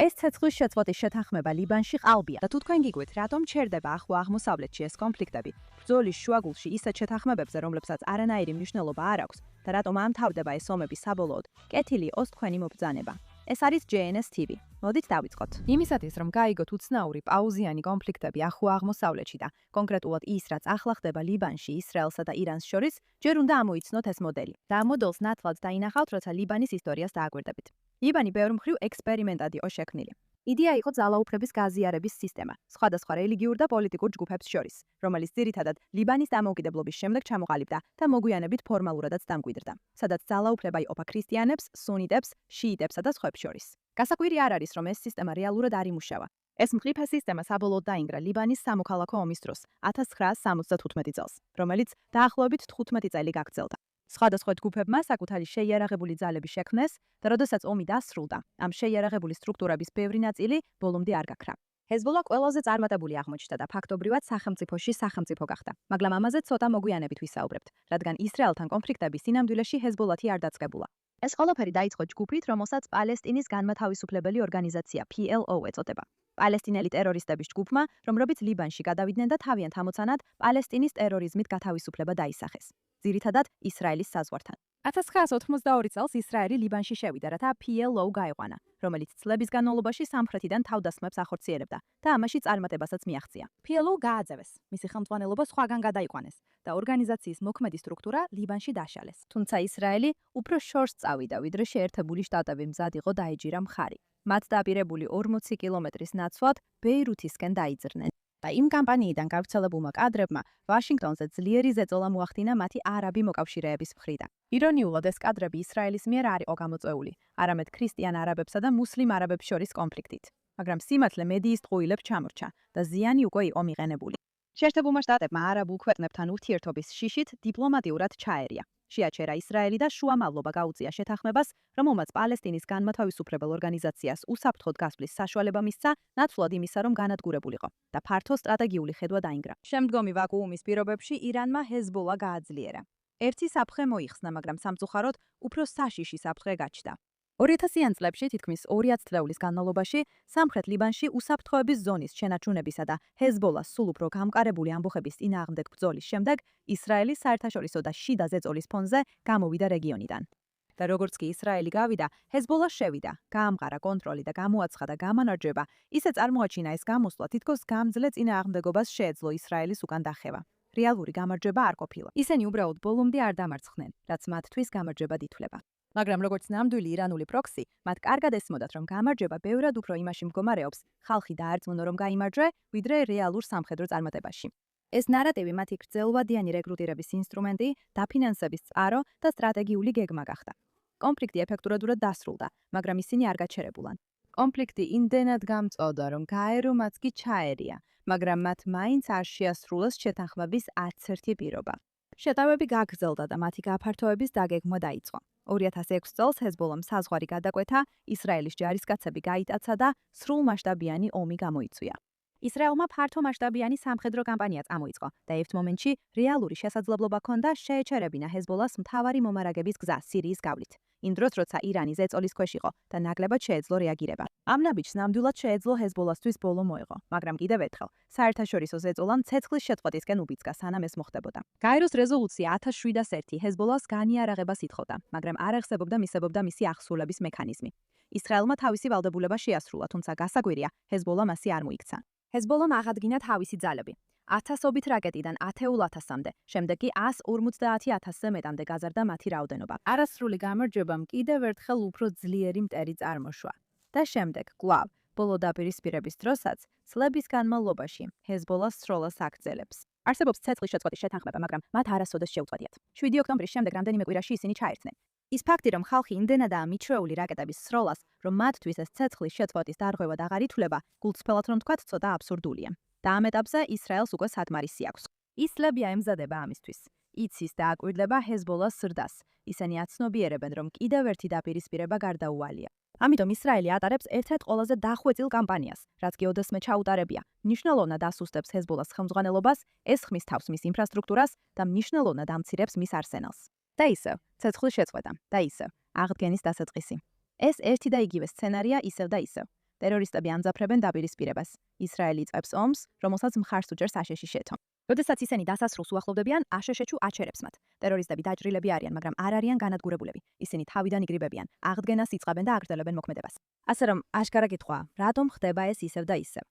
ეს ცეცხლის შეწყვეტის შეთანხმება ლიბანში ყალბია და თუ თქვენ გიგვით, რატომ ჩერდება ახლო აღმოსავლეთში ეს კონფლიქტები, ბრძოლის შუაგულში ისეთ შეთანხმებებზე, რომლებსაც არანაირი მნიშვნელობა არ აქვს და რატომ ამთავრდება ეს ომები საბოლოოდ, კეთილი იყოს თქვენი მობრძანება. ეს არის JNS TV. მოდით დავიწყოთ. იმისათვის, რომ გაიგოთ უცნაური პაუზიანი კონფლიქტები ახლო აღმოსავლეთში და კონკრეტულად ის, რაც ახლა ხდება ლიბანში, ისრაელსა და ირანს შორის, ჯერ უნდა ამოიცნოთ ეს მოდელი. და ამ მოდელს ნათლად დაინახავთ, როცა ლიბანის ისტორიას დააკვირდებით. ლიბანი ბევრ მხრივ ექსპერიმენტად იყო შექმნილი. იდეა იყო ძალაუფლების გაზიარების სისტემა, სხვადასხვა რელიგიურ და პოლიტიკურ ჯგუფებს შორის, რომელიც ძირითადად ლიბანის დამოუკიდებლობის შემდეგ ჩამოყალიბდა და მოგვიანებით ფორმალურადაც დამკვიდრდა, სადაც ძალაუფლება იყოფა ქრისტიანებს, სუნიტებს, შიიტებსა და სხვებს შორის. გასაკვირი არ არის, რომ ეს სისტემა რეალურად არ იმუშავა. ეს მხიფე სისტემა საბოლოოდ დაინგრა ლიბანის სამოქალაქო ომის დროს 1975 წელს, რომელიც დაახლოებით 15 წელი გაგრძელდა. სხვადასხვა ჯგუფებმა საკუთარი შეიარაღებული ძალები შექმნეს და როდესაც ომი დასრულდა, ამ შეიარაღებული სტრუქტურების ბევრი ნაწილი ბოლომდე არ გაქრა. ჰეზბოლა ყველაზე წარმატებული აღმოჩნდა და ფაქტობრივად სახელმწიფოში სახელმწიფო გახდა, მაგრამ ამაზე ცოტა მოგვიანებით ვისაუბრებთ, რადგან ისრაელთან კონფლიქტების სინამდვილეში ჰეზბოლათი არ დაწყებულა. ეს ყველაფერი დაიწყო ჯგუფით, რომელსაც პალესტინის განმათავისუფლებელი ორგანიზაცია PLO ეწოდება. პალესტინელი ტერორისტების ჯგუფმა, რომლებიც ლიბანში გადავიდნენ და თავიანთ ამოცანად პალესტინის ტერორიზმით გათავისუფლება დაისახეს. ძირითადად ისრაელის საზღვართან. 1982 წელს ისრაელი ლიბანში შევიდა, რათა PLO გაეყვანა, რომელიც წლების განმავლობაში სამხრეთიდან თავდასხმებს ახორციელებდა და ამაში წარმატებასაც მიაღწია. PLO გააძევეს, მისი ხელმძღვანელობა სხვაგან გადაიყვანეს და ორგანიზაციის მოქმედი სტრუქტურა ლიბანში დაშალეს. თუმცა ისრაელი უფრო შორს წავიდა, ვიდრე შეერთებული შტატები მზად იყო დაეჯირა მხარი. მათ დაპირებული 40 კილომეტრის ნაცვლად ბეირუთისკენ დაიძრნენ. და იმ კამპანიიდან გავრცელებულმა კადრებმა ვაშინგტონზე ძლიერი ზეწოლა მოახდინა მათი არაბი მოკავშირეების მხრიდან. ირონიულად ეს კადრები ისრაელის მიერ არ იყო გამოწვეული, არამედ ქრისტიან არაბებსა და მუსლიმ არაბებს შორის კონფლიქტით. მაგრამ სიმართლე მედიის ტყუილებს ჩამორჩა და ზიანი უკვე იყო მიღენებული. შეერთებულმა შტატებმა არაბულ ქვეყნებთან ურთიერთობის შიშით დიპლომატიურად ჩაერია. შეაჩერა ისრაელი და შუამავლობა გაუწია შეთანხმებას, რომელმაც პალესტინის განმათავისუფლებელ ორგანიზაციას უსაფრთხოდ გასვლის საშუალება მისცა, ნაცვლად იმისა, რომ განადგურებულიყო და ფართო სტრატეგიული ხედვა დაინგრა. შემდგომი ვაკუუმის პირობებში ირანმა ჰეზბოლა გააძლიერა. ერთი საფრთხე მოიხსნა, მაგრამ სამწუხაროდ უფრო საშიში საფრთხე გაჩნდა. 2000-იან წლებში თითქმის 2 ათწლეულის განმავლობაში სამხრეთ ლიბანში უსაფრთხოების ზონის შენარჩუნებისა და ჰეზბოლას სულ უფრო გამყარებული ამბოხების წინააღმდეგ ბრძოლის შემდეგ ისრაელი საერთაშორისო და შიდა ზეწოლის ფონზე გამოვიდა რეგიონიდან. და როგორც კი ისრაელი გავიდა, ჰეზბოლა შევიდა, გაამყარა კონტროლი და გამოაცხადა გამანარჯვება, ისე წარმოაჩინა ეს გამოსვლა თითქოს გამძლე წინააღმდეგობას შეეძლო ისრაელის უკან დახევა. რეალური გამარჯვება არ ყოფილა. ისინი უბრალოდ ბოლომდე არ დამარცხდნენ, რაც მათთვის გამარჯვებად ითვლება. მაგრამ როგორც ნამდვილი ირანული პროქსი, მათ კარგად ესმოდათ, რომ გამარჯვება ბევრად უფრო იმაში მდგომარეობს, ხალხი დაარწმუნო, რომ გაიმარჯვე, ვიდრე რეალურ სამხედრო წარმატებაში. ეს ნარატივი მათი გრძელვადიანი რეკრუტირების ინსტრუმენტი, დაფინანსების წყარო და სტრატეგიული გეგმა გახდა. კონფლიქტი ეფექტურად დასრულდა, მაგრამ ისინი არ გაჩერებულან. კონფლიქტი იმდენად გამწვავდა, რომ გაერომაც კი ჩაერია, მაგრამ მათ მაინც არ შეასრულეს შეთანხმების 11 პირობა. შეტევები გაგრძელდა და მათი გაფართოების დაგეგმვა დაიწყო. 2006 წელს ჰეზბოლამ საზღვარი გადაკვეთა, ისრაელის ჯარისკაცები გაიტაცა და სრულმასშტაბიანი ომი გამოიწვია. ისრაელმა ფართომასშტაბიანი სამხედრო კამპანია წამოიწყო და ერთ მომენტში რეალური შესაძლებლობა ჰქონდა შეეჩერებინა ჰეზბოლას მთავარი მომარაგების გზა სირიის გავლით. იმ დროს, როცა ირანი ზეწოლის ქვეშ იყო და ნაკლებად შეეძლო რეაგირება. ამ ნაბიჯს ნამდვილად შეეძლო ჰეზბოლასთვის ბოლო მოეღო, მაგრამ კიდევ ერთხელ, საერთაშორისო ზეწოლამ ცეცხლის შეწყვეტისკენ უბიძგა, სანამ ეს მოხდებოდა. გაეროს რეზოლუცია 1701 ჰეზბოლას განიარაღებას ითხოვდა, მაგრამ არ აღსებობდა მისებობდა მისი აღსრულების მექანიზმი. ისრაელმა თავისი ვალდებულება შეასრულა, თუმცა გასაკვირია, ჰეზბოლა მასი არ მოიქცა. ჰეზბოლამ აღადგინა თავისი ძალები. 1000-ობით რაკეტიდან 10,000-მდე, შემდეგ კი 150,000-ზე მეტამდე გაზარდა მათი რაოდენობა. არასრული გამარჯვებამ კიდევ ერთხელ უფრო ძლიერი მტერი წარმოშვა. და შემდეგ, კვლავ, ბოლო დაპირისპირების დროსაც, წლების განმავლობაში, ჰეზბოლას სროლას აგრძელებს. არსებობს ცეცხლის შეწყვეტის შეთანხმება, მაგრამ მათ არასოდეს შეუწყვეტიათ. 7 ოქტომბრის შემდეგ რამდენიმე კვირაში ისინი ჩაერთნენ. ის ფაქტი, რომ ხალხი იმდენადაა მიჩვეული რაკეტების სროლას, რომ მათთვის ეს ცეცხლის შეწყვეტის დარღვევად აღარ ითვლება, გულწრფელად რომ თქვათ, ცოტა აბსურდულია. და ამ ეტაპზე ისრაელს უკვე სათმარისი აქვს. ისლებია ემზადება ამისთვის. იცის და აკვირდება ჰეზბოლას ზრდას. ისინი აცნობიერებენ, რომ კიდევ ერთი დაპირისპირება გარდაუვალია. ამიტომ ისრაელი ატარებს ერთ-ერთ ყველაზე დახვეწილ კამპანიას, რაც კი ოდესმე ჩაუტარებია. მნიშვნელოვნად ასუსტებს ჰეზბოლას ხელმძღვანელობას, ესხმის თავს მის ინფრასტრუქტურას და მნიშვნელოვნად ამცირებს მის არსენალს. და ისევ, ცეცხლის შეწყვეტა და ისევ, აღდგენის დასაწყისი. ეს ერთი და იგივე სცენარია ისევ და ისევ. ტერორისტები ამძაფრებენ დაპირისპირებას. ისრაელი იწყებს ომს, რომელსაც მხარს უჭერს აშშ-ში შეთო. როდესაც ისინი დასასრულს უახლოვდებიან, აშშ-ჩუ აჩერებს მათ. ტერორისტები დაჭრილები არიან, მაგრამ არ არიან განადგურებულები. ისინი თავიდან იგრიბებიან, აღდგენას იწყებენ და აგრძელებენ მოქმედებას. ასე რომ, აშკარა კითხვაა, რატომ ხდება ეს ისევ და ისევ?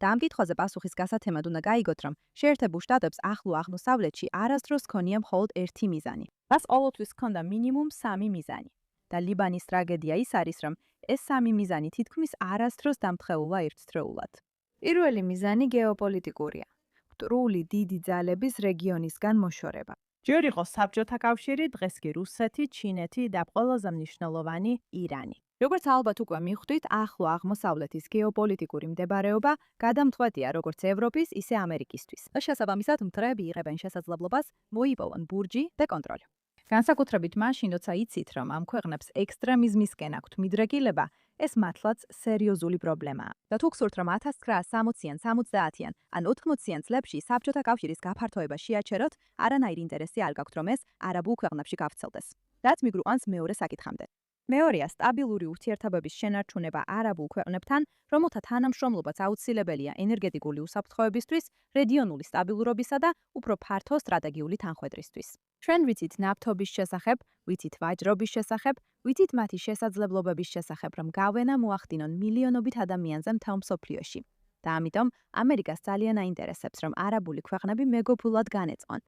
და ამ კითხვაზე პასუხის გასათემად უნდა გაიგოთ, რომ შეერთებულ შტატებს ახლო აღმოსავლეთში არასდროს ჰქონია მხოლოდ ერთი მიზანი. მას ყოველთვის ჰქონდა მინიმუმ 3 მიზანი. და ლიბანის ტრაგედია ის არის, რომ ეს 3 მიზანი თითქმის არასდროს დამთხეულა ერთდროულად. პირველი მიზანი გეოპოლიტიკურია. მტრული დიდი ძალების რეგიონისგან მოშორება. ჯერ იყო საბჭოთა კავშირი, დღეს კი რუსეთი, ჩინეთი და ყველაზე მნიშვნელოვანი ირანი. როგორც ალბათ უკვე მიხვდით, ახლო აღმოსავლეთის გეოპოლიტიკური მდებარეობა გადამწყვეტია როგორც ევროპის, ისე ამერიკისთვის. და შესაბამისად მტრები იღებენ შესაძლებლობას მოიპოვონ ბურჯი და კონტროლი. განსაკუთრებით მაშინ, როცა იცით, რომ ამ ქვეყნებს ექსტრემიზმისკენ აქვთ მიდრეკილება, ეს მართლაც სერიოზული პრობლემაა. და თუ გსურთ, რომ 1960-იან, 70-იან ან 80-იან წლებში საბჭოთა კავშირის გაფართოება შეაჩეროთ, არანაირი ინტერესი არ გაქვთ, რომ ეს არაბულ ქვეყნებში გავრცელდეს. რაც მიგრუყანს მეორე საკითხამდე. მეორეა სტაბილური ურთიერთობების შენარჩუნება არაბულ ქვეყნებთან, რომელთა თანამშრომლობაც აუცილებელია ენერგეტიკული უსაფრთხოებისთვის, რეგიონული სტაბილურობისა და უფრო ფართო სტრატეგიული თანხვედრისთვის. ჩვენ ვიცით ნავთობის შესახებ, ვიცით ვაჭრობის შესახებ, ვიცით მათი შესაძლებლობების შესახებ, რომ გავლენა მოახდინონ მილიონობით ადამიანზე მთელ მსოფლიოში. და ამიტომ ამერიკას ძალიან აინტერესებს, რომ არაბული ქვეყნები მეგობრულად განეწყვან.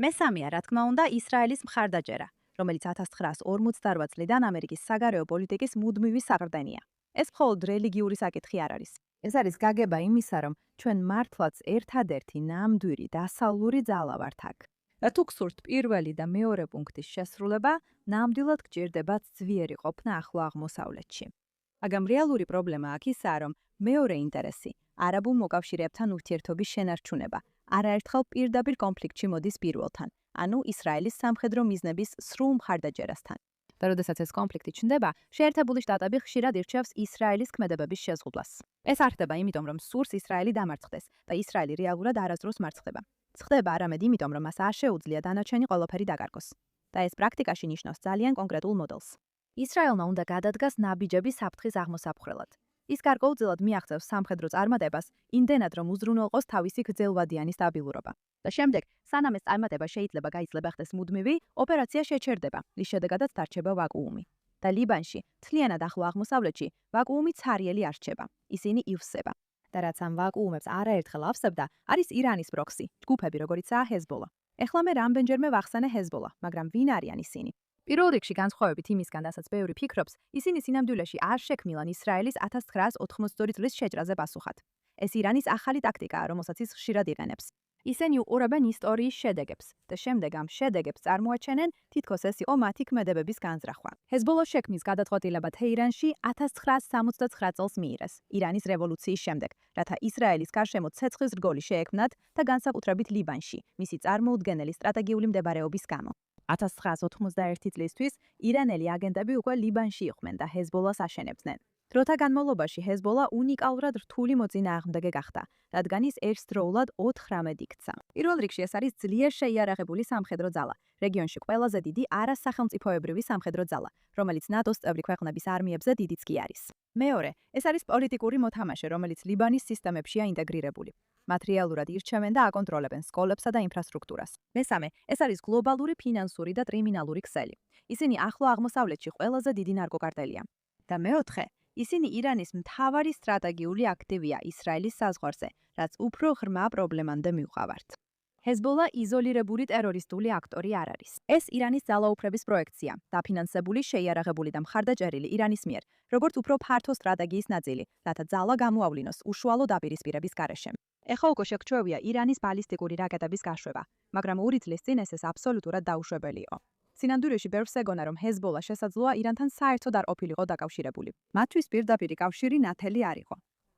მესამეა, რა თქმა უნდა, ისრაელის მხარდაჭერა, რომელიც 1948 წლიდან ამერიკის საგარეო პოლიტიკის მუდმივი საყრდენია. ეს მხოლოდ რელიგიური საკითხი არ არის. ეს არის გაგება იმისა, რომ ჩვენ მართლაც ერთადერთი ნამდვილი დასავლური ძალა ვართ აქ. და თუ გსურთ პირველი და მეორე პუნქტის შესრულება, ნამდვილად გჭირდებათ ძლიერი ყოფნა ახლო აღმოსავლეთში. მაგრამ რეალური პრობლემა აქ ისაა, რომ მეორე ინტერესი, არაბულ მოკავშირეებთან ურთიერთობის შენარჩუნება, არაერთხელ პირდაპირ კონფლიქტში მოდის პირველთან, ანუ ისრაელის სამხედრო მიზნების სრულ მხარდაჭერასთან. და როდესაც ეს კონფლიქტი ჩნდება, შეერთებული შტატები ხშირად ირჩევს ისრაელის ქმედებების შეზღუდვას. ეს არ ხდება იმიტომ, რომ სურს ისრაელი დამარცხდეს და ისრაელი რეალურად არასდროს მარცხდება. ხდება არამედ იმიტომ, რომ მას არ შეუძლია დანარჩენი ყველაფერი დაკარგოს. და ეს პრაქტიკაში ნიშნავს ძალიან კონკრეტულ მოდელს. ისრაელმა უნდა გადადგას ნაბიჯები საფრთხის აღმოსაფხრელად. ის გარკვეულწილად მიაღწევს სამხედრო წარმატებას, იმდენად რომ უზრუნველყოს თავისი გრძელვადიანი სტაბილურობა. და შემდეგ, სანამ ეს წარმატება შეიძლება გაიცლება ხდეს მუდმივი, ოპერაცია შეჩერდება, რის შედეგადაც დარჩება ვაკუუმი. და ლიბანში, მთლიანად ახლო აღმოსავლეთში, ვაკუუმი ცარიელი არ რჩება, ისინი ივსება. და რაც ამ ვაკუუმებს არაერთხელ ავსებდა, არის ირანის პროქსი, ჯგუფები როგორიცაა ჰეზბოლა. ეხლა მე რამდენჯერმე ვახსენე ჰეზბოლა, მაგრამ ვინ არიან ისინი? პირველ რიგში განსხვავებით იმისგან, რასაც ბევრი ფიქრობს, ისინი სინამდვილეში არ შექმნილან ისრაელის 1982 წლის შეჭრაზე პასუხად. ეს ირანის ახალი ტაქტიკაა, რომელსაც ის ხშირად იყენებს. ისინი უყურებენ ისტორიის შედეგებს და შემდეგ ამ შედეგებს წარმოაჩენენ, თითქოს ეს იყო მათი ქმედებების განზრახვა. ჰეზბოლას შექმნის გადაწყვეტილება თეირანში 1979 წელს მიიღეს, ირანის რევოლუციის შემდეგ, რათა ისრაელის გარშემო ცეცხლის რგოლი შეექმნათ და განსაკუთრებით ლიბანში, მისი წარმოუდგენელი სტრატეგიული მდებარეობის გამო. 1991 წლისთვის ირანელი აგენტები უკვე ლიბანში იყვნენ და ჰეზბოლას აშენებდნენ. დროთა განმავლობაში ჰეზბოლა უნიკალურად რთული მოწინააღმდეგე გახდა, რადგან ის ერთდროულად 4 იქცა. პირველ რიგში ეს არის ძლიერ შეიარაღებული სამხედრო ძალა, რეგიონში ყველაზე დიდი არასახელმწიფოებრივი სამხედრო ძალა, რომელიც ნატოს წევრი ქვეყნების არმიებზე დიდიც კი არის. მეორე, ეს არის პოლიტიკური მოთამაშე, რომელიც ლიბანის სისტემებშია ინტეგრირებული. მათ რეალურად ირჩევენ და აკონტროლებენ სკოლებსა და ინფრასტრუქტურას. მესამე, ეს არის გლობალური ფინანსური და კრიმინალური ქსელი. ისინი ახლო აღმოსავლეთში ყველაზე დიდი ნარკოკარტელია. და მეოთხე, ისინი ირანის მთავარი სტრატეგიული აქტივია ისრაელის საზღვარზე, რაც უფრო ღრმა პრობლემამდე მივყავართ. ჰეზბოლა იზოლირებული ტერორისტული აქტორი არ არის. ეს ირანის ძალაუფლების პროექცია, დაფინანსებული, შეიარაღებული და მხარდაჭერილი ირანის მიერ, როგორც უფრო ფართო სტრატეგიის ნაწილი, რათა ძალა გამოავლინოს უშუალო დაპირისპირების გარეშე. ეხლა უკვე შეგრჩევია ირანის ბალისტიკური რაკეტების გაშვება, მაგრამ 2 წლის წინ ეს აბსოლუტურად დაუშვებელი იყო. სინამდვილეში ბევრს ეგონა, რომ ჰეზბოლა შესაძლოა ირანთან საერთოდ არ ყოფილიყო დაკავშირებული. მათთვის პირდაპირი კავშირი ნათელი არ იყო.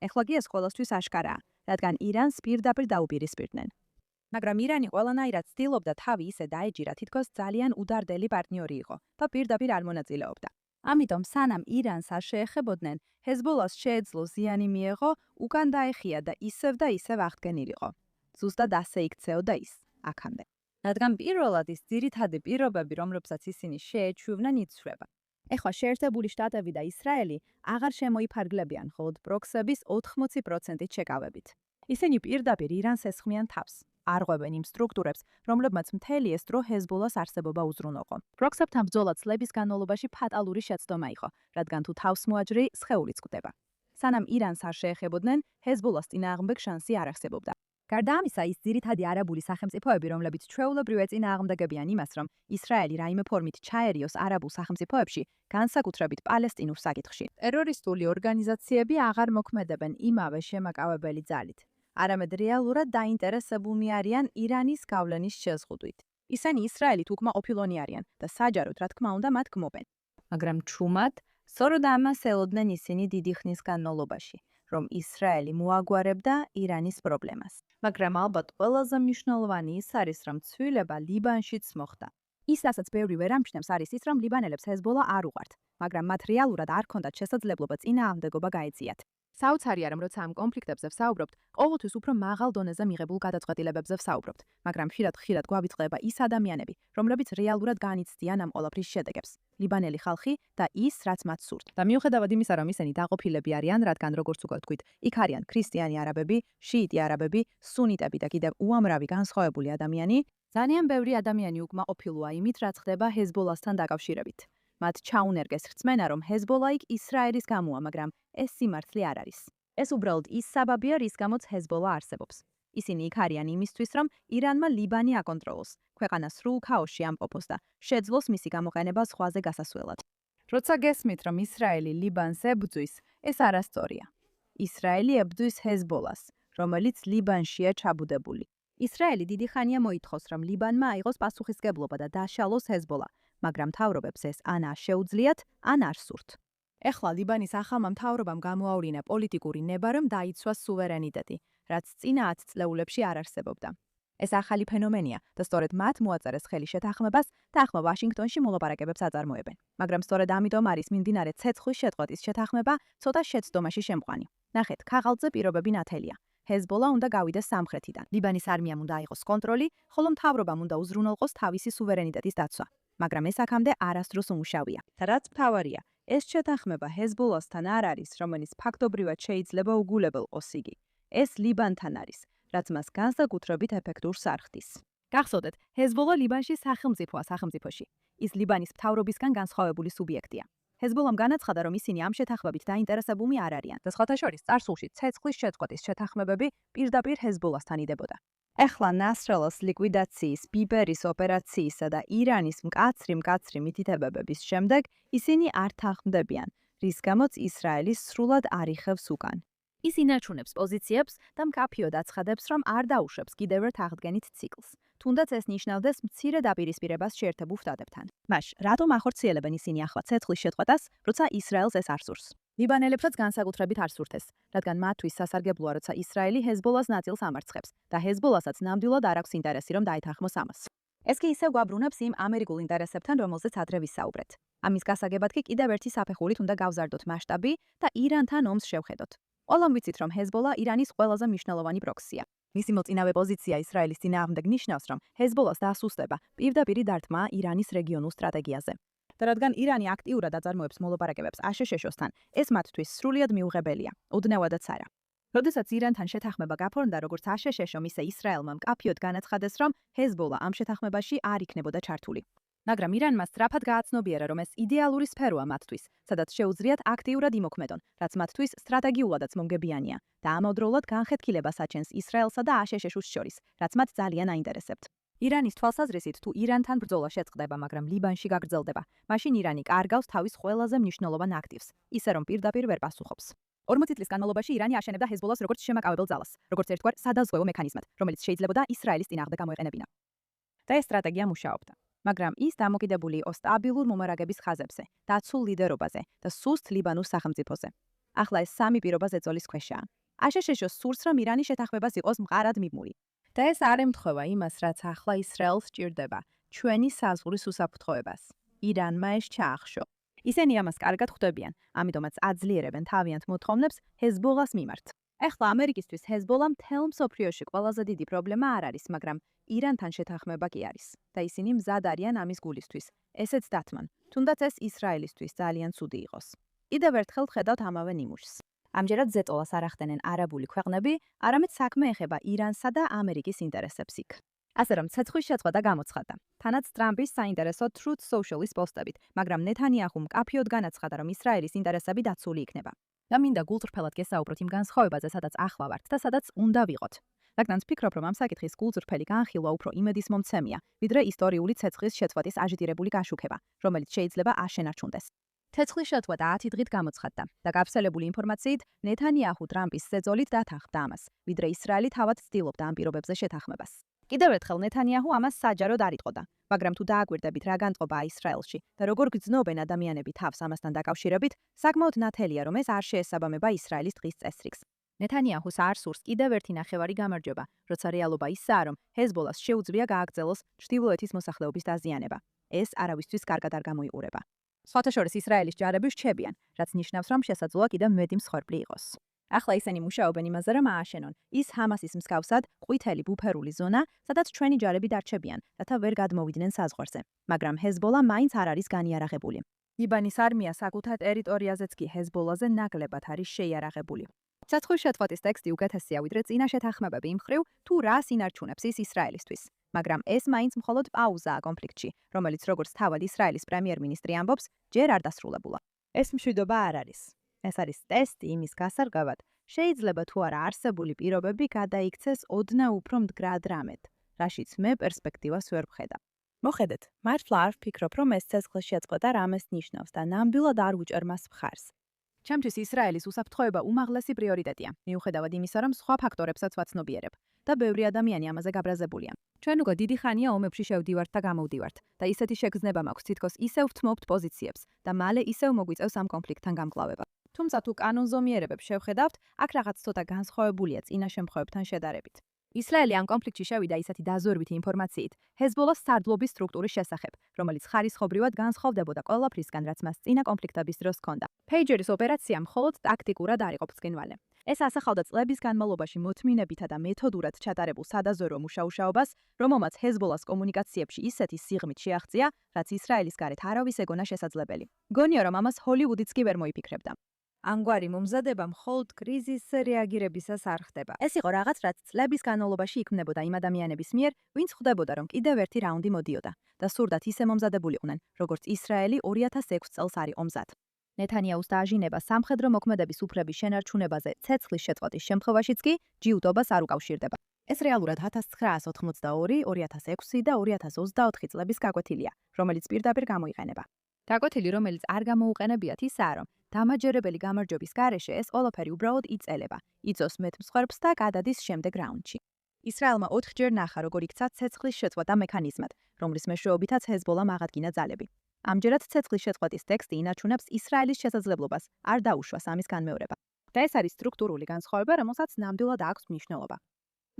ეხლა კი ეს ყველასთვის აშკარაა, რადგან ირანს პირდაპირ დაუპირისპირდნენ. მაგრამ ირანი ყველანაირად ცდილობდა თავი ისე დაეჯირა, თითქოს ძალიან უდარდელი პარტნიორი იყო და პირდაპირ არ მონაწილეობდა. ამიტომ სანამ ირანს არ შეეხებოდნენ, ჰეზბოლას შეეძლო ზიანი მიეღო, უკან დაეხია და ისევ აღდგენილიყო. ზუსტად ასე იქცეოდა ის, აქამდე. რადგან პირველად ის ძირითადი პირობები, რომლებსაც ისინი შეეჩვივნენ, იცვლება. ეხლა შეერთებული შტატები და ისრაელი აღარ შემოიფარგლებიან მხოლოდ პროქსების 80%-ით შეკავებით. ისინი პირდაპირ ირანს ესხმიან თავს. არ ღვევენ იმ სტრუქტურებს, რომლებმაც მთელი ეს დრო ჰეზბოლას არსებობა უზრუნველყო. პროქსებთან ბრძოლა წლების განმავლობაში ფატალური შეცდომა იყო, რადგან თუ თავს მოაჯრი, სხეულიც კვდება. სანამ ირანს არ შეეხებოდნენ, ჰეზბოლას წინააღმდეგ შანსი არ არსებობდა. გარდა ამისა, ის ძირითადი არაბული სახელმწიფოები, რომლებიც ჩვეულებრივ ეწინააღმდეგებიან იმას, რომ ისრაელი რაიმე ფორმით ჩაერიოს არაბულ სახელმწიფოებში, განსაკუთრებით პალესტინურ საკითხში. ტერორისტული ორგანიზაციები აღარ მოქმედებენ იმავე შემაკავებელი ძალით. არამედ რეალურად დაინტერესებულნი არიან ირანის გავლენის შეზღუდვით. ისინი ისრაელით უკმაყოფილონი არიან და საჯაროდ, რა თქმა უნდა, მათ გმობენ. მაგრამ ჩუმად, სწორედ ამას ელოდნენ ისინი დიდი ხნის განმავლობაში, რომ ისრაელი მოაგვარებდა ირანის პრობლემას. მაგრამ ალბათ ყველაზე მნიშვნელოვანი ის არის, რომ ცვლილება ლიბანშიც მოხდა. ის, რასაც ბევრი ვერ ამჩნევს, არის ის, რომ ლიბანელებს ჰეზბოლა არ უყვართ, მაგრამ მათ რეალურად არ ჰქონდათ შესაძლებლობა წინააღმდეგობა გაეწიათ. საოცარია, რომ როცა ამ კონფლიქტებზე ვსაუბრობთ, ყოველთვის უფრო მაღალ დონეზე მიღებულ გადაწყვეტილებებზე ვსაუბრობთ, მაგრამ ხშირად გვავიწყდება ის ადამიანები, რომლებიც რეალურად განიცდიან ამ ყველაფრის შედეგებს. ლიბანელი ხალხი და ის, რაც მათ სურთ. და მიუხედავად იმისა, რომ ისინი დაყოფილები არიან, რადგან როგორც უკვე ვთქვით, იქ არიან ქრისტიანი არაბები, შიიტი არაბები, სუნიტები და კიდევ უამრავი განსხვავებული ადამიანი, ძალიან ბევრი ადამიანი უკმაყოფილოა იმით, რაც ხდება ჰეზბოლასთან დაკავშირებით. მათ ჩაუნერგეს რწმენა, რომ ჰეზბოლა იქ ისრაელის გამოა, მაგრამ ეს სიმართლე არ არის. ეს უბრალოდ ის საბაბია, რის გამოც ჰეზბოლა არსებობს. ისინი იქ არიან იმისთვის, რომ ირანმა ლიბანი აკონტროლოს, ქვეყანა სრულ ქაოსში ამყოფოს და შეძლოს მისი გამოყენება ზღვაზე გასასვლელად. როცა გესმით, რომ ისრაელი ლიბანს ებრძვის, ეს არასწორია. ისრაელი ებრძვის ჰეზბოლას, რომელიც ლიბანშია ჩაბუდებული. ისრაელი დიდი ხანია მოითხოვს, რომ ლიბანმა აიღოს პასუხისმგებლობა და დაშალოს ჰეზბოლა, მაგრამ მთავრობებს ეს ან არ შეუძლიათ, ან არ სურთ. ეხლა ლიბანის ახალმა მთავრობამ გამოავლინა პოლიტიკური ნება, რომ დაიცვას სუვერენიტეტი, რაც წინა 10 წლეულებში არ არსებობდა. ეს ახალი ფენომენია და სწორედ მათ მოაწერეს ხელი შეთანხმებას და ახლა ვაშინგტონში მოლაპარაკებებს აწარმოებენ. მაგრამ სწორედ ამიტომ არის მიმდინარე ცეცხლის შეწყვეტის შეთანხმება ცოტა შეცდომაში შემყვანი. ნახეთ, ქაღალდზე პირობები ნათელია. ჰეზბოლა უნდა გავიდეს სამხრეთიდან. ლიბანის არმიამ უნდა აიღოს კონტროლი, ხოლო მთავრობამ უნდა უზრუნველყოს თავისი სუვერენიტეტის დაცვა. მაგრამ ეს აქამდე არასდროს უმუშავია. და რაც მთავარია, ეს შეთანხმება ჰეზბოლასთან არ არის, რომელიც ფაქტობრივად შეიძლება უგულებელყოს იგი. ეს ლიბანთან არის, რაც მას განსაკუთრებით ეფექტურს არხდის. გახსოვდეთ, ჰეზბოლა ლიბანში სახელმწიფოა სახელმწიფოში. ის ლიბანის მთავრობისგან განსხვავებული სუბიექტია. ჰეზბოლამ განაცხადა, რომ ისინი ამ შეთანხმებით დაინტერესებულნი არ არიან და სხვათა შორის წარსულში ცეცხლის შეწყვეტის შეთანხმებები პირდაპირ ჰეზბოლასთან იდებოდა. ეხლა ნასრალას ლიკვიდაციის, ბიბერის ოპერაციისა და ირანის მკაცრი მითითებების შემდეგ ისინი არ თანხმდებიან, რის გამოც ისრაელი სრულად არ იხევს უკან. ის ინარჩუნებს პოზიციებს და მკაფიოდ აცხადებს, რომ არ დაუშვებს კიდევ ერთ აღდგენით ციკლს. თუნდაც ეს ნიშნავდეს მცირე დაპირისპირებას შეერთებულ შტატებთან. მაშ, რატომ ახორციელებენ ისინი ახლა ცეცხლის შეწყვეტას, როცა ისრაელს ეს არ სურს? ლიბანელებსაც განსაკუთრებით არ სურთ ეს, რადგან მათთვის სასარგებლოა, როცა ისრაელი ჰეზბოლას ნაწილს ამარცხებს და ჰეზბოლასაც ნამდვილად არ აქვს ინტერესი, რომ დაეთანხმოს ამას. ეს კი ისევ გვაბრუნებს იმ ამერიკულ ინტერესებთან, რომელზეც ადრე ვისაუბრეთ. ამის გასაგებად კი კიდევ ერთი საფეხურით უნდა გავზარდოთ მასშტაბი და ირანთან ომს შევხედოთ. ყველამ ვიცით, რომ ჰეზბოლა ირანის ყველაზე მნიშვნელოვანი პროქსია. მისი მოწინავე პოზიცია ისრაელის წინააღმდეგ ნიშნავს, რომ ჰეზბოლას დასუსტება პირდაპირი დარტყმა ირანის რეგიონულ სტრატეგიაზე. და რადგან ირანი აქტიურად აწარმოებს მოლაპარაკებებს აშშ-სთან, ეს მათთვის სრულიად მიუღებელია, უდნევადაც არა. როდესაც ირანთან შეთანხმება გაფორმდა, როგორც აშშ-მ, ისე ისრაელმა მკაფიოდ განაცხადეს, რომ ჰეზბოლა ამ შეთანხმებაში არ იქნებოდა ჩართული. მაგრამ ირანმა სწრაფად გააცნობიერა, რომ ეს იდეალური სფეროა მათთვის, სადაც შეუძლიათ აქტიურად იმოქმედონ, რაც მათთვის სტრატეგიულადაც მომგებიანია და ამავდროულად განხეთქილებას აჩენს ისრაელსა და აშშ-ს შორის, რაც მათ ძალიან აინტერესებთ. ირანის თვალსაზრისით, თუ ირანთან ბრძოლა შეწყდება, მაგრამ ლიბანში გაგრძელდება, მაშინ ირანი კარგავს თავის ყველაზე მნიშვნელოვან აქტივს, ისე რომ პირდაპირ ვერ პასუხობს. 40 წლის განმავლობაში ირანი აშენებდა ჰეზბოლას როგორც შემაკავებელ ძალას, როგორც ერთგვარ სადაზღვევო მექანიზმად, რომელიც შეიძლებოდა ისრაელის წინააღმდეგ გამოეყენებინა. და ეს სტრატეგია მუშაობდა. მაგრამ ის დამოკიდებული იყო სტაბილურ მომარაგების ხაზებზე, დაცულ ლიდერობაზე და სუსტ ლიბანურ სახელმწიფოზე. ახლა ეს სამი პირობა ზეწოლის ქვეშაა. აშშ-ს სურს, რომ ირანი შეთანხმებას იყოს მყარად მიმული. და ეს არ ემთხვევა იმას, რაც ახლა ისრაელს სჭირდება, ჩვენი საზღვრის უსაფრთხოებას. ირანმა ეს ჩაახშო. ისინი ამას კარგად ხვდებიან, ამიტომაც აძლიერებენ თავიანთ მოთხოვნებს ჰეზბოლას მიმართ. ეხლა ამერიკისთვის ჰეზბოლა მთელ მსოფლიოში ყველაზე დიდი პრობლემა არ არის, მაგრამ ირანთან შეთანხმება კი არის და ისინი მზად არიან ამის გულისთვის. ესეც დათმან, თუნდაც ეს ისრაელისთვის ძალიან ცუდი იყოს. კიდევ ერთხელ ხედავთ ამავე ნიმუშს. ამჯერად ზეტოლას არ ახდენენ არაბული ქვეყნები, არამედ საქმე ეხება ირანსა და ამერიკის ინტერესებს იქ. ასე რომ ცეცხლის შეწყვეტა გამოცხადდა. თანაც ტრამპის საინტერესო Truth Social-ის პოსტებით, მაგრამ ნეთანიაჰუმ მკაფიოდ განაცხადა, რომ ისრაელის ინტერესები დაცული იქნება. და მინდა გულწრფელად გესაუბროთ იმ განსხვავებაზე, სადაც ახლა ვართ და სადაც უნდა ვიყოთ. რადგანაც ვფიქრობ, რომ ამ საკითხის გულწრფელი განხილვა უფრო იმედისმომცემია, ვიდრე ისტორიული ცეცხლის შეწყვეტის აჟიტირებული გაშუქება, რომელიც შეიძლება არ შენარჩუნდეს. ცეცხლის შეწყვეტა 10 დღით გამოცხადდა და გავრცელებული ინფორმაციით ნეთანიაჰუ ტრამპის ზეწოლით დათანხმდა ამას, ვიდრე ისრაელი თავად ცდილობდა ამ პირობებზე შეთანხმებას. კიდევ ერთხელ ნეთანიაჰუ ამას საჯაროდ არ იტყოდა, მაგრამ თუ დააკვირდებით რა განწყობაა ისრაელში და როგორ გრძნობენ ადამიანები თავს ამასთან დაკავშირებით, საკმაოდ ნათელია, რომ ეს არ შეესაბამება ისრაელის დღის წესრიგს. ნეთანიაჰუს არ სურს კიდევ ერთი ნახევარი გამარჯვება, როცა რეალობა ისაა, რომ ჰეზბოლას შეუძლია გააგრძელოს ჩრდილოეთის მოსახლეობის დაზიანება. ეს არავისთვის კარგად არ გამოიყურება. სხვათა შორის ისრაელის ჯარები რჩებიან, რაც ნიშნავს, რომ შესაძლოა კიდევ მეტი მსხვერპლი იყოს. ახლა ისინი მუშაობენ იმაზე, რომ ააშენონ ის ჰამასის მსგავსად ყვითელი ბუფერული ზონა, სადაც ჩვენი ჯარები დარჩებიან, რათა ვერ გადმოვიდნენ საზღვარზე. მაგრამ ჰეზბოლა მაინც არ არის განიარაღებული. ლიბანის არმია საკუთარ ტერიტორიაზეც კი ჰეზბოლაზე ნაკლებად არის შეიარაღებული. ცეცხლის შეწყვეტის ტექსტი უკეთესია, ვიდრე წინა შეთანხმებები იმ მხრივ, თუ რას ინარჩუნებს ის ისრაელისთვის. მაგრამ ეს მაინც მხოლოდ პაუზაა კონფლიქტში, რომელიც როგორც თავად ისრაელის პრემიერ-მინისტრი ამბობს, ჯერ არ დასრულებულა. ეს მშვიდობა არ არის. ეს არის ტესტი იმის გასარგავად, შეიძლება თუ არა არსებული პირობები გადაიქცეს ოდნავ უფრო მდგრად რამედ, რაშიც მე პერსპექტივას ვერ ვხედავ. მოხედეთ, მართლა არ ვფიქრობ, რომ ეს ცეცხლის შეწყვეტა რამეს ნიშნავს და ნამდვილად არ ვუჭერ მას მხარს. ჩემთვის ისრაელის უსაფრთხოება უმაღლესი პრიორიტეტია, მიუხედავად იმისა, რომ სხვა ფაქტორებსაც ვაცნობიერებ და ბევრი ადამიანი ამაზე გაბრაზებულია. ჩვენ უკვე დიდი ხანია ომებში შევდივართ და გამოვდივართ და ისეთი შეგრძნება მაქვს, თითქოს ისევ ვთმობთ პოზიციებს და მალე ისევ მოგვიწევს ამ კონფლიქტთან გამკლავება. თუმცა თუ კანონზომიერებებს შევხედავთ, აქ რაღაც ცოტა განსხვავებულია წინა შემთხვევებთან შედარებით. ისრაელი ამ კონფლიქტში შევიდა ისეთი დაზვერვითი ინფორმაციით ჰეზბოლას სარდლობის სტრუქტურის შესახებ, რომელიც ხარისხობრივად განსხვავდებოდა ყველაფრისგან, რაც მას წინა კონფლიქტების დროს ჰქონდა. პეიჯერის ოპერაცია მხოლოდ ტაქტიკურად არ იყო ბრწყინვალე. ეს ასახავდა წლების განმავლობაში მოთმინებითა და მეთოდურად ჩატარებულ სადაზვერვო მუშაუშაობას, რომელმაც ჰეზბოლას კომუნიკაციებში ისეთი სიღრმით შეაღწია, რაც ისრაელის გარეთ არავის ეგონა შესაძლებელი. გონია, რომ ამას ჰოლივუდიც კი ვერ მოიფიქრებდა. ამგვარი მომზადება მხოლოდ კრიზისზე რეაგირებისას არ ხდება. ეს იყო რაღაც, რაც წლების განმავლობაში იქმნებოდა იმ ადამიანების მიერ, ვინც ხვდებოდა, რომ კიდევ ერთი რაუნდი მოდიოდა და სურდათ ისე მომზადებულიყვნენ, როგორც ისრაელი 2006 წელს არ იყო მზად. ნეთანიაჰუს დააჟინება სამხედრო მოქმედების უფლების შენარჩუნებაზე ცეცხლის შეწყვეტის შემთხვევაშიც კი ჯიუტობას არ უკავშირდება. ეს რეალურად 1982, 2006 და 2024 წლების გაკვეთილია, რომელიც პირდაპირ გამოიყენება. გაკვეთილი, რომელიც არ გამოუყენებიათ ისაა, რომ დამაჯერებელი გამარჯვების გარეშე ეს ყველაფერი უბრალოდ იწელება, იწოს მეტ მსხვერპლს და გადადის შემდეგ რაუნდში. ისრაელმა 4ჯერ ნახა, როგორ იქცა ცეცხლის შეწყვეტა მექანიზმად, რომლის მეშვეობითაც ჰეზბოლამ აღადგინა ძალები. ამჯერად ცეცხლის შეწყვეტის ტექსტი ინარჩუნებს ისრაელის შესაძლებლობას არ დაუშვას ამის განმეორება. და ეს არის სტრუქტურული განსხვავება, რომელსაც ნამდვილად აქვს მნიშვნელობა.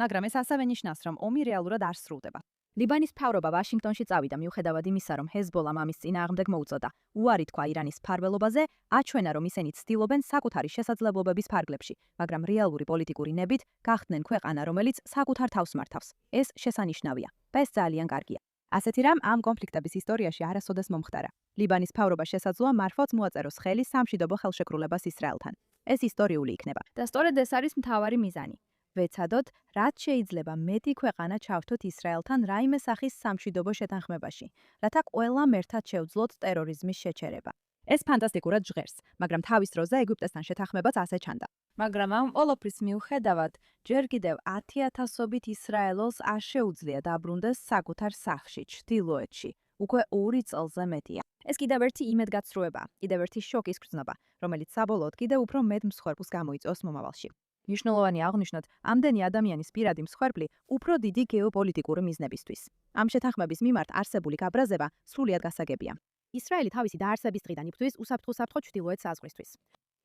მაგრამ ეს ასევე ნიშნავს, რომ ომი რეალურად არ სრულდება. ლიბანის მთავრობა ვაშინგტონში წავიდა მიუხედავად იმისა, რომ ჰეზბოლამ ამის წინააღმდეგ მოუწოდა. უარი თქვა ირანის მფარველობაზე, აჩვენა, რომ ისინი ცდილობენ საკუთარი შესაძლებლობების ფარგლებში, მაგრამ რეალური პოლიტიკური ნებით გახდნენ ქვეყანა, რომელიც საკუთარ თავს მართავს. ეს შესანიშნავია და ეს ძალიან კარგია. ასეთი რამ ამ კონფლიქტების ისტორიაში არასოდეს მომხდარა. ლიბანის მთავრობა შესაძლოა მარფოც მოაწეროს ხელი სამშვიდობო ხელშეკრულებას ისრაელთან. ეს ისტორიული იქნება და სწორედ ეს არის მთავარი მიზანი. ვეცადოთ, რაც შეიძლება მეტი ქვეყანა ჩავთოთ ისრაელთან რაიმე სახის სამშვიდობო შეთანხმებაში, რათა ყველამ ერთად შევძლოთ ტერორიზმის შეჩერება. ეს ფანტასტიკურად ჟღერს, მაგრამ თავის დროზე ეგვიპტესთან შეთანხმებაც ასე ჩანდა. მაგრამ ამ ყველაფრის მიუხედავად, ჯერ კიდევ 10,000-ობით ისრაელელს არ შეუძლია დაბრუნდეს საკუთარ სახლში, ჩრდილოეთში. უკვე 2 წელზე მეტია. ეს კიდევ ერთი იმედგაცრუებაა, კიდევ ერთი შოკის გრძნობა, რომელიც საბოლოოდ კიდევ უფრო მეტ მსხვერპლს გამოიწვევს მომავალში. მნიშვნელოვანია აღნიშნოთ, ამდენი ადამიანის პირადი მსხვერპლი უფრო დიდი გეოპოლიტიკური მიზნებისთვის. ამ შეთანხმების მიმართ არსებული გაბრაზება სრულიად გასაგებია. ისრაელი თავისი დაარსების დღიდან იბრძვის უსაფრთხო ჩრდილოეთ საზღვრისთვის.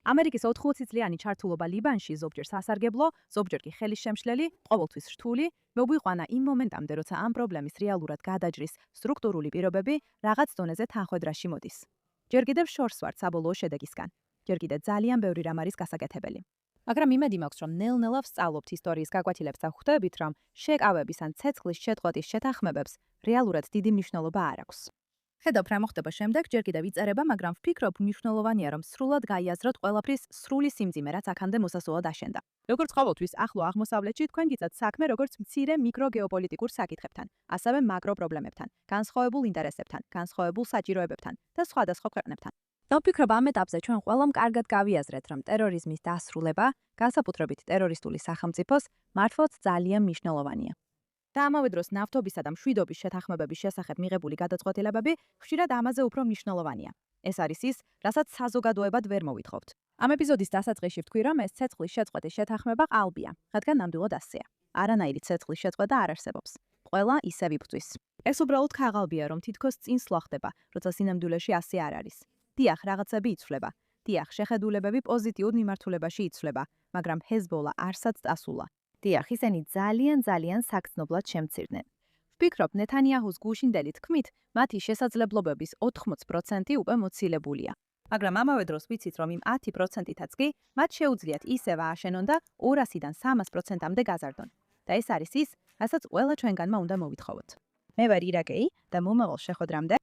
ამერიკის 80 წლიანი ჩართულობა ლიბანში ზოგჯერ სასარგებლო, ზოგჯერ კი ხელის შემშლელი, ყოველთვის რთული, მოგვიყვანა იმ მომენტამდე, როცა ამ პრობლემის რეალურად გადაჯრის სტრუქტურული პირობები რაღაც დონეზე თანხმედრაში მოდის. ჯერ კიდევ შორს ვართ საბოლოო შედეგისგან. ჯერ კიდევ ძალიან ბევრი რამ არის გასაკეთებელი. მაგრამ იმედი მაქვს, რომ ნელ-ნელა ვსწავლობთ ისტორიის გაკვეთილებს და ხვდებით, რომ შეკავების ან ცეცხლის შეწყვეტის შეთანხმებებს რეალურად დიდი მნიშვნელობა არ აქვს. ხედავ რა მოხდება შემდეგ, ჯერ კიდევ იწერება, მაგრამ ვფიქრობ, მნიშვნელოვანია, რომ სრულად გაიაზროთ ყველაფრის სრული სიმძიმე, რაც აქამდე მოსასვლელად აშენდა. როგორც ყოველთვის, ახლო აღმოსავლეთში თქვენ გიწევთ საქმე როგორც მცირე მიკროგეოპოლიტიკურ საკითხებთან, ასევე მაკრო პრობლემებთან, განსხვავებულ ინტერესებთან, განსხვავებულ საჭიროებებთან და სხვადასხვა ქვეყნებთან. დავფიქრობ, ამ ეტაპზე ჩვენ ყველამ კარგად გავიაზრეთ, რომ ტერორიზმის დასრულება, განსაკუთრებით ტერორისტული სახელმწიფოს, მართლაც ძალიან მნიშვნელოვანია. და ამავე დროს ნავთობისა და მშვიდობის შეთანხმებების შესახებ მიღებული გადაწყვეტილებები ხშირად ამაზე უფრო მნიშვნელოვანია. ეს არის ის, რასაც საზოგადოებად ვერ მოვითხოვთ. ამ ეპიზოდის დასაწყისში ვთქვი, რომ ეს ცეცხლის შეწყვეტის შეთანხმება ყალბია, რადგან ნამდვილად ასეა. არანაირი ცეცხლის შეწყვეტა არ არსებობს. ყველა ისევ იბრძვის. ეს უბრალოდ ქაღალბია, რომ თითქოს წინსვლა ხდება, როცა სინამდვილეში ასე არ არის. დიახ, რაღაცები იცვლება. დიახ, შეხედულებები პოზიტიურ მიმართულებაში იცვლება, მაგრამ ჰეზბოლა არსად წასულა. დიახ, ისინი ძალიან საგრძნობლად შემცირდნენ. ვფიქრობ, ნეთანიაჰუს გუშინდელი თქმით, მათი შესაძლებლობების 80% უკვე მოცილებულია. მაგრამ ამავე დროს ვიცით, რომ იმ 10%-ითაც კი მათ შეუძლიათ ისევ ააშენონ და 200-დან 300%-მდე გაზარდონ. და ეს არის ის, რასაც ყველა ჩვენგანმა უნდა მოვითხოვოთ. მე ვარ ირაკეი და მომავალ შეხვედრამდე